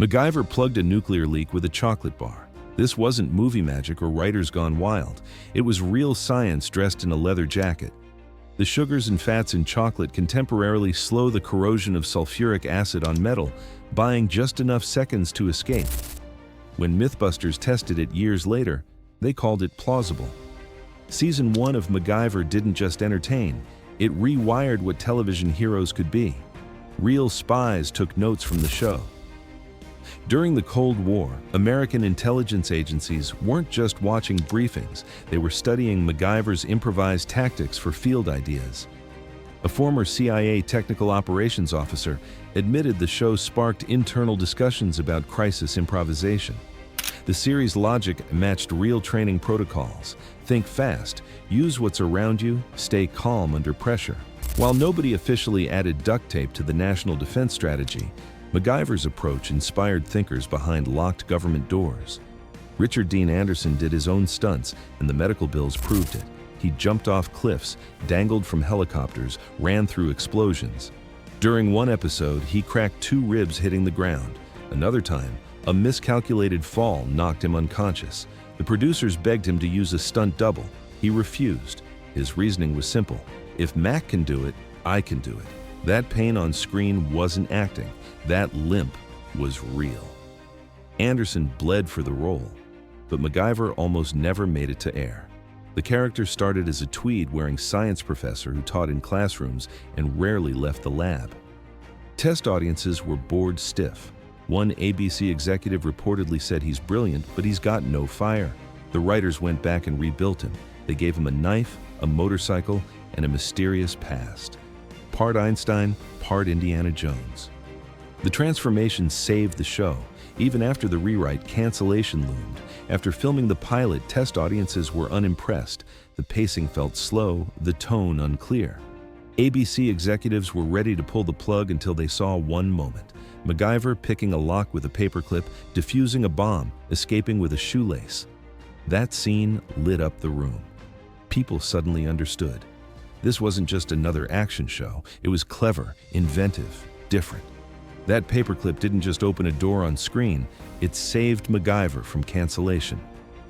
MacGyver plugged a nuclear leak with a chocolate bar. This wasn't movie magic or writers gone wild. It was real science dressed in a leather jacket. The sugars and fats in chocolate can temporarily slow the corrosion of sulfuric acid on metal, buying just enough seconds to escape. When MythBusters tested it years later, they called it plausible. Season 1 of MacGyver didn't just entertain, it rewired what television heroes could be. Real spies took notes from the show. During the Cold War, American intelligence agencies weren't just watching briefings, they were studying MacGyver's improvised tactics for field ideas. A former CIA technical operations officer admitted the show sparked internal discussions about crisis improvisation. The series' logic matched real training protocols. Think fast, use what's around you, stay calm under pressure. While nobody officially added duct tape to the national defense strategy, MacGyver's approach inspired thinkers behind locked government doors. Richard Dean Anderson did his own stunts, and the medical bills proved it. He jumped off cliffs, dangled from helicopters, ran through explosions. During one episode, he cracked 2 ribs hitting the ground. Another time, a miscalculated fall knocked him unconscious. The producers begged him to use a stunt double. He refused. His reasoning was simple. If Mac can do it, I can do it. That pain on screen wasn't acting. That limp was real. Anderson bled for the role, but MacGyver almost never made it to air. The character started as a tweed-wearing science professor who taught in classrooms and rarely left the lab. Test audiences were bored stiff. One ABC executive reportedly said he's brilliant, but he's got no fire. The writers went back and rebuilt him. They gave him a knife, a motorcycle, and a mysterious past. Part Einstein, part Indiana Jones. The transformation saved the show. Even after the rewrite, cancellation loomed. After filming the pilot, test audiences were unimpressed. The pacing felt slow, the tone unclear. ABC executives were ready to pull the plug until they saw one moment. MacGyver picking a lock with a paperclip, defusing a bomb, escaping with a shoelace. That scene lit up the room. People suddenly understood. This wasn't just another action show. It was clever, inventive, different. That paperclip didn't just open a door on screen, it saved MacGyver from cancellation.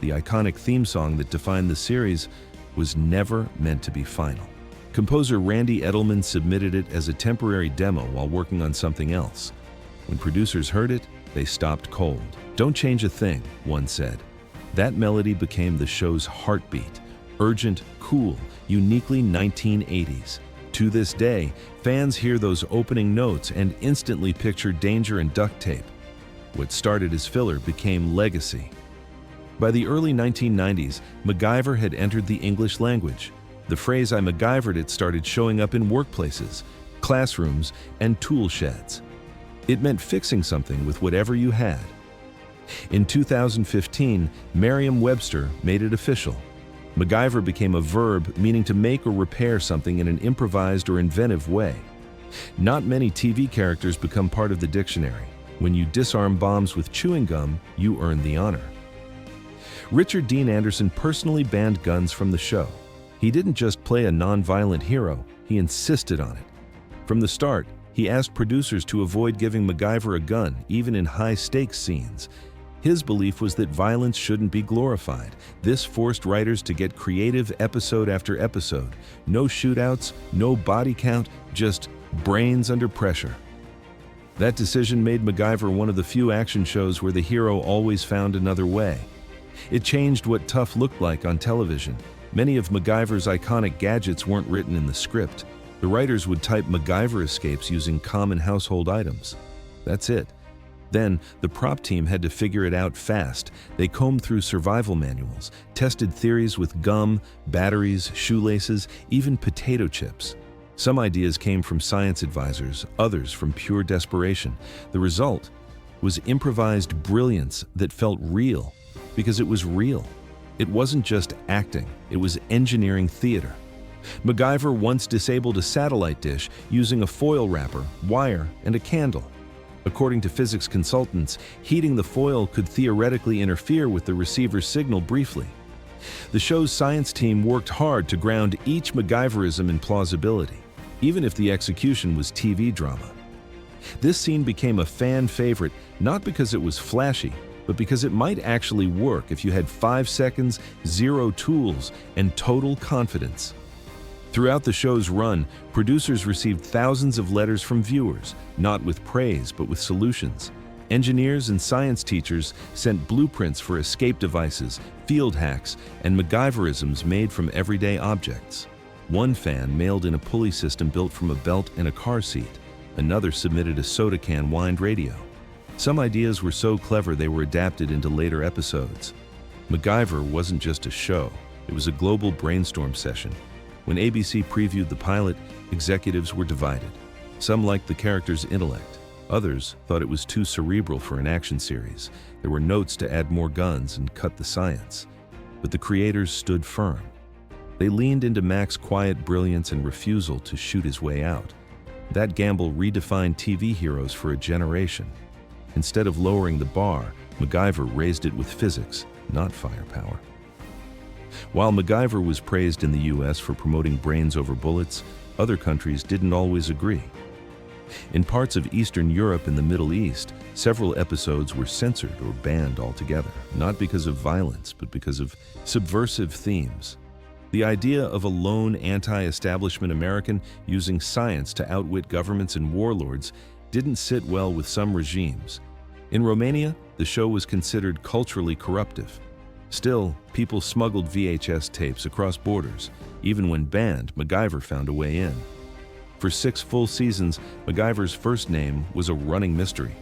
The iconic theme song that defined the series was never meant to be final. Composer Randy Edelman submitted it as a temporary demo while working on something else. When producers heard it, they stopped cold. "Don't change a thing," one said. That melody became the show's heartbeat. Urgent, cool, uniquely 1980s. To this day, fans hear those opening notes and instantly picture danger and duct tape. What started as filler became legacy. By the early 1990s, MacGyver had entered the English language. The phrase "I MacGyvered it" started showing up in workplaces, classrooms, and tool sheds. It meant fixing something with whatever you had. In 2015, Merriam-Webster made it official. MacGyver became a verb meaning to make or repair something in an improvised or inventive way. Not many TV characters become part of the dictionary. When you disarm bombs with chewing gum, you earn the honor. Richard Dean Anderson personally banned guns from the show. He didn't just play a non-violent hero, he insisted on it. From the start, he asked producers to avoid giving MacGyver a gun, even in high-stakes scenes. His belief was that violence shouldn't be glorified. This forced writers to get creative episode after episode. No shootouts, no body count, just brains under pressure. That decision made MacGyver one of the few action shows where the hero always found another way. It changed what tough looked like on television. Many of MacGyver's iconic gadgets weren't written in the script. The writers would type MacGyver escapes using common household items. That's it. Then, the prop team had to figure it out fast. They combed through survival manuals, tested theories with gum, batteries, shoelaces, even potato chips. Some ideas came from science advisors, others from pure desperation. The result was improvised brilliance that felt real, because it was real. It wasn't just acting, it was engineering theater. MacGyver once disabled a satellite dish using a foil wrapper, wire, and a candle. According to physics consultants, heating the foil could theoretically interfere with the receiver's signal briefly. The show's science team worked hard to ground each MacGyverism in plausibility, even if the execution was TV drama. This scene became a fan favorite not because it was flashy, but because it might actually work if you had 5 seconds, 0 tools, and total confidence. Throughout the show's run, producers received thousands of letters from viewers, not with praise but with solutions. Engineers and science teachers sent blueprints for escape devices, field hacks, and MacGyverisms made from everyday objects. One fan mailed in a pulley system built from a belt and a car seat. Another submitted a soda can wind radio. Some ideas were so clever they were adapted into later episodes. MacGyver wasn't just a show, it was a global brainstorm session. When ABC previewed the pilot, executives were divided. Some liked the character's intellect. Others thought it was too cerebral for an action series. There were notes to add more guns and cut the science. But the creators stood firm. They leaned into Mac's quiet brilliance and refusal to shoot his way out. That gamble redefined TV heroes for a generation. Instead of lowering the bar, MacGyver raised it with physics, not firepower. While MacGyver was praised in the US for promoting brains over bullets, other countries didn't always agree. In parts of Eastern Europe and the Middle East, several episodes were censored or banned altogether, not because of violence, but because of subversive themes. The idea of a lone anti-establishment American using science to outwit governments and warlords didn't sit well with some regimes. In Romania, the show was considered culturally corruptive. Still, people smuggled VHS tapes across borders. Even when banned, MacGyver found a way in. For 6 full seasons, MacGyver's first name was a running mystery.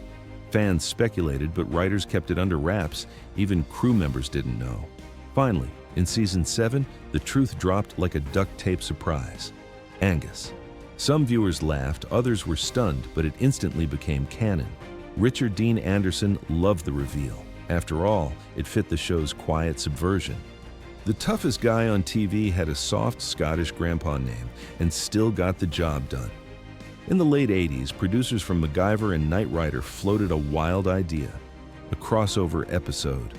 Fans speculated, but writers kept it under wraps. Even crew members didn't know. Finally, in season 7, the truth dropped like a duct tape surprise. Angus. Some viewers laughed, others were stunned, but it instantly became canon. Richard Dean Anderson loved the reveal. After all, it fit the show's quiet subversion. The toughest guy on TV had a soft Scottish grandpa name and still got the job done. In the late 80s, producers from MacGyver and Knight Rider floated a wild idea, a crossover episode.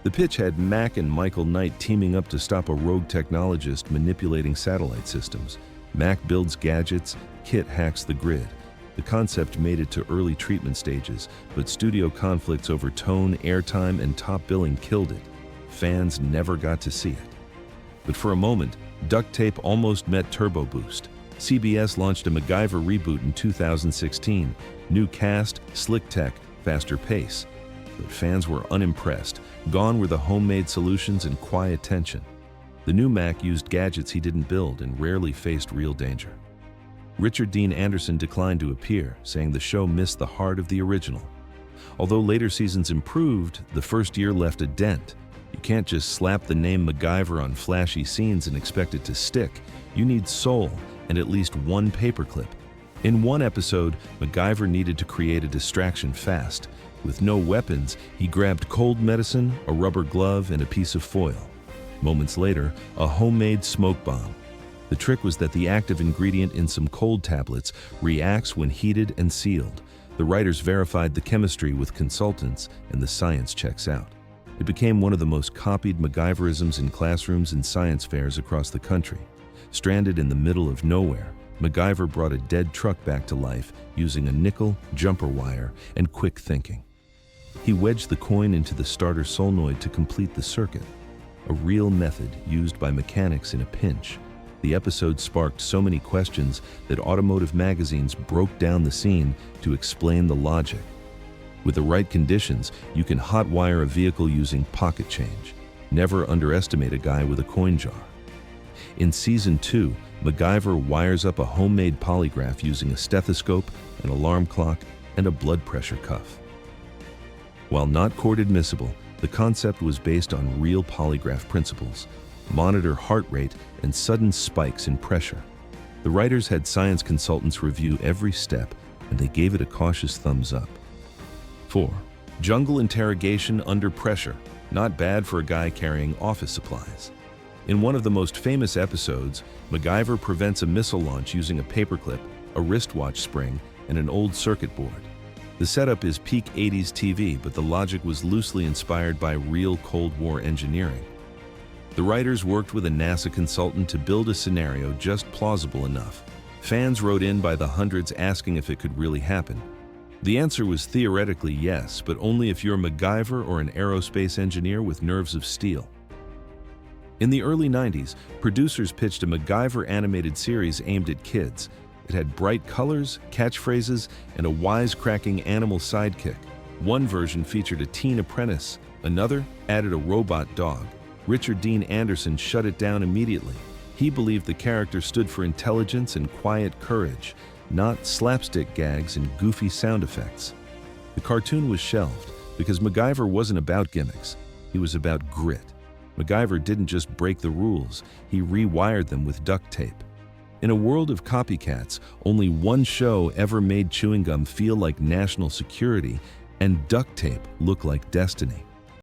The pitch had Mac and Michael Knight teaming up to stop a rogue technologist manipulating satellite systems. Mac builds gadgets, Kit hacks the grid. The concept made it to early treatment stages, but studio conflicts over tone, airtime, and top billing killed it. Fans never got to see it. But for a moment, duct tape almost met Turbo Boost. CBS launched a MacGyver reboot in 2016. New cast, slick tech, faster pace. But fans were unimpressed. Gone were the homemade solutions and quiet tension. The new Mac used gadgets he didn't build and rarely faced real danger. Richard Dean Anderson declined to appear, saying the show missed the heart of the original. Although later seasons improved, the first year left a dent. You can't just slap the name MacGyver on flashy scenes and expect it to stick. You need soul and at least one paperclip. In one episode, MacGyver needed to create a distraction fast. With no weapons, he grabbed cold medicine, a rubber glove, and a piece of foil. Moments later, a homemade smoke bomb. The trick was that the active ingredient in some cold tablets reacts when heated and sealed. The writers verified the chemistry with consultants, and the science checks out. It became one of the most copied MacGyverisms in classrooms and science fairs across the country. Stranded in the middle of nowhere, MacGyver brought a dead truck back to life using a nickel, jumper wire, and quick thinking. He wedged the coin into the starter solenoid to complete the circuit, a real method used by mechanics in a pinch. The episode sparked so many questions that automotive magazines broke down the scene to explain the logic. With the right conditions, you can hotwire a vehicle using pocket change. Never underestimate a guy with a coin jar. In season 2, MacGyver wires up a homemade polygraph using a stethoscope, an alarm clock, and a blood pressure cuff. While not court admissible, the concept was based on real polygraph principles. Monitor heart rate and sudden spikes in pressure. The writers had science consultants review every step, and they gave it a cautious thumbs up. 4. Jungle interrogation under pressure. Not bad for a guy carrying office supplies. In one of the most famous episodes, MacGyver prevents a missile launch using a paperclip, a wristwatch spring, and an old circuit board. The setup is peak 80s TV, but the logic was loosely inspired by real Cold War engineering. The writers worked with a NASA consultant to build a scenario just plausible enough. Fans wrote in by the hundreds asking if it could really happen. The answer was theoretically yes, but only if you're MacGyver or an aerospace engineer with nerves of steel. In the early 90s, producers pitched a MacGyver animated series aimed at kids. It had bright colors, catchphrases, and a wisecracking animal sidekick. One version featured a teen apprentice, another added a robot dog. Richard Dean Anderson shut it down immediately. He believed the character stood for intelligence and quiet courage, not slapstick gags and goofy sound effects. The cartoon was shelved because MacGyver wasn't about gimmicks. He was about grit. MacGyver didn't just break the rules, he rewired them with duct tape. In a world of copycats, only one show ever made chewing gum feel like national security and duct tape look like destiny.